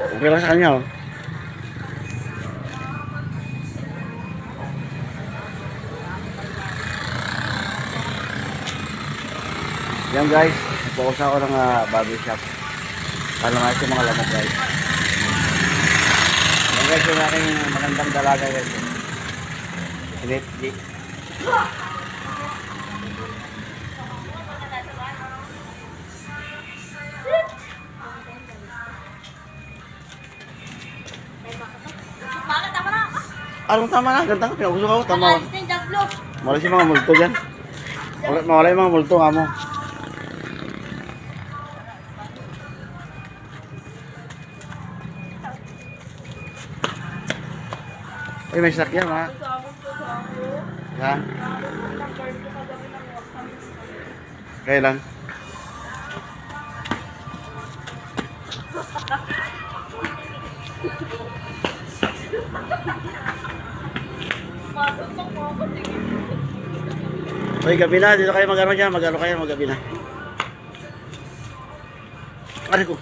Okay lang sa kanya, oh. Yan guys, nagpakusa ako ng barber shop. Para naman ito mga lamok guys. Yan guys, yung aking magandang dalaga guys. Sinitli. Anong tama na? Ganda ka, pinakusok ako, tama ako. Mawala si mga multo dyan. Mawala yung mga multo nga mo. Ay, may sakyan ha. Ha? Kailan? Uy, gabi na. Dito kayo mag-ano dyan. Mag-ano kayo, mag-gabi na. Ano ko?